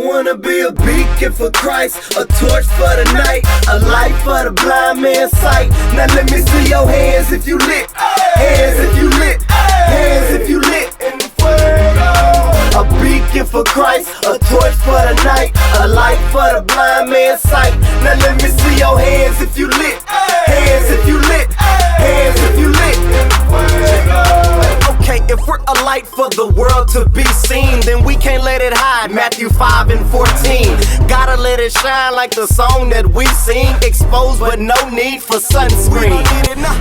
wanna be a beacon for Christ, a torch for the night, a light for the blind man's sight. Now let me see your hands if you lit, hands if you lit, hands if you lit. A beacon for Christ, a torch for the night, a light for the blind man's sight. Now let me see your hands if you lit, hands if you lit, hands if you lit. Okay, if we're a light for the world to be seen, then we can't let it hide. Matthew 5:14. Gotta let it shine like the song that we sing. Exposed but no need for sunscreen.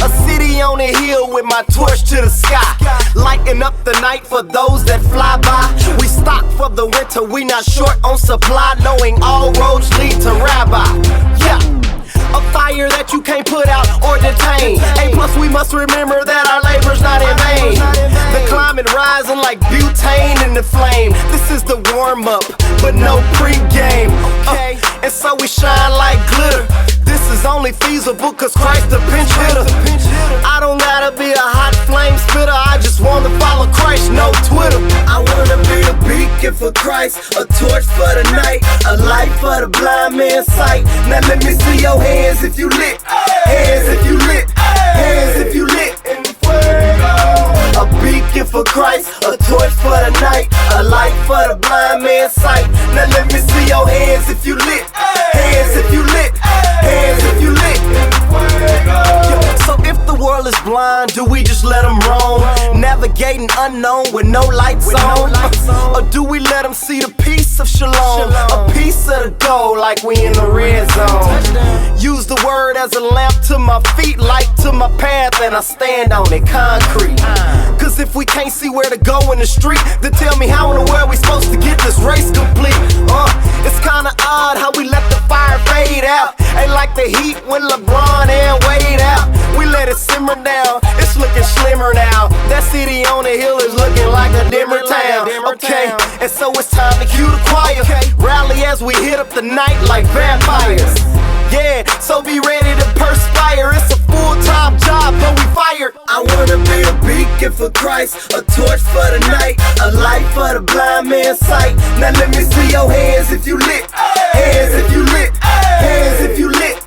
A city on a hill with my torch to the sky, lighting up the night for those that fly by. We stock for the winter, we not short on supply, knowing all roads lead to Rabbi. Yeah. A fire that you can't put out or detain. A+, we must remember that our labor's not in vain. The climate rising like butane in the flame. This is the warm-up, but no pre-game. And so we shine like glitter. This is only feasible cause Christ the pinch hitter. I don't gotta be a hot flame spitter, I just wanna follow Christ, no Twitter. I wanna be a beacon for Christ, a torch for the night, a light for the blind man's sight. Now let me see your hands if you lit, hands if you lit, hands if you lit. A beacon for Christ, a torch for the night, a light for the blind man's sight. Now let me see your hands if you lit, hands if you lit, hands if you lit. So if the world is blind, do we just let them roam, navigating unknown with no lights on? Or do we let them see the peace of shalom, a piece of the gold like we in the red zone? Use the word as a lamp to my feet, light to my path, and I stand on it, concrete. Cause if we can't see where to go in the street, then tell me how in the world we supposed to get this race complete? It's kinda odd how we let the fire fade out. Ain't like the heat when LeBron and Wade out. We let it simmer down, it's looking slimmer now. That city on the hill is looking like a dimmer town. Okay, and so it's time to cue the choir. Rally as we hit up the night like vampires. Yeah, so be ready to perspire. It's a full-time job, but we fired. I wanna be a beacon for Christ, a torch for the night, a light for the blind man's sight. Now let me see your hands if you lit, hands if you lit, hands if you lit.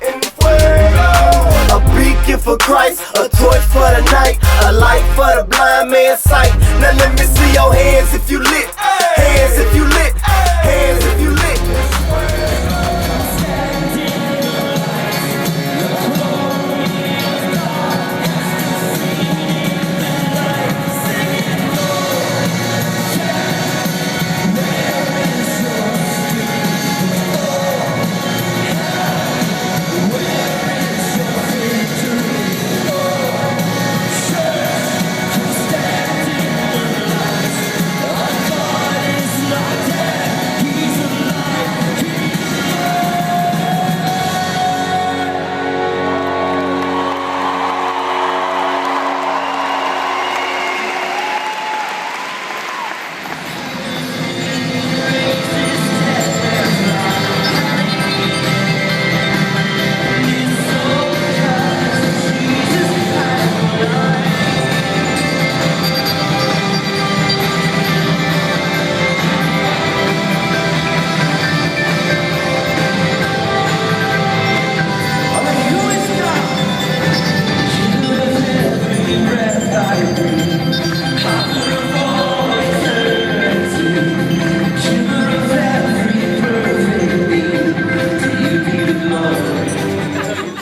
A beacon for Christ, a torch for the night, a light for the blind man's sight. Now let me see your hands if you lit, hands if you lit, hands if you lit.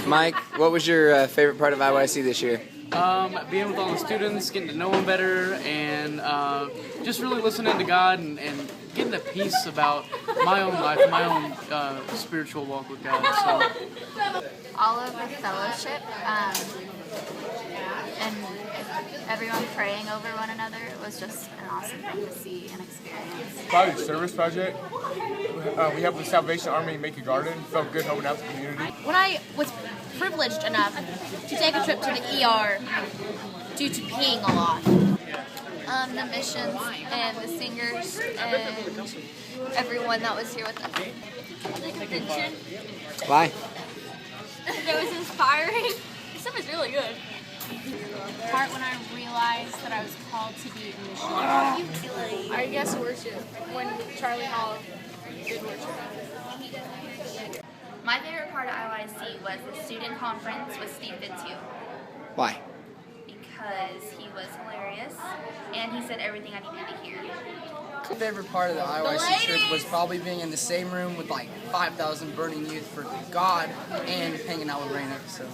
Mike, what was your favorite part of IYC this year? Being with all the students, getting to know them better, and just really listening to God and getting a peace about my own life, my own spiritual walk with God. So. All of the fellowship and everyone praying over one another was just an awesome thing to see and experience. Probably the service project. We helped the Salvation Army make a garden. Felt good helping out the community. When I was privileged enough to take a trip to the ER due to peeing a lot. The missions and the singers and everyone that was here with us. The convention. Why? It was inspiring. This stuff is really good. Part when I realized that I was called to be a missionary. I guess worship, when Charlie Hall did worship. My favorite part of IYC was the student conference with Steve Fitzhugh Why? because he was hilarious and he said everything I needed to hear. My favorite part of the IYC trip was probably being in the same room with like 5,000 burning youth for God and hanging out with Raina. So.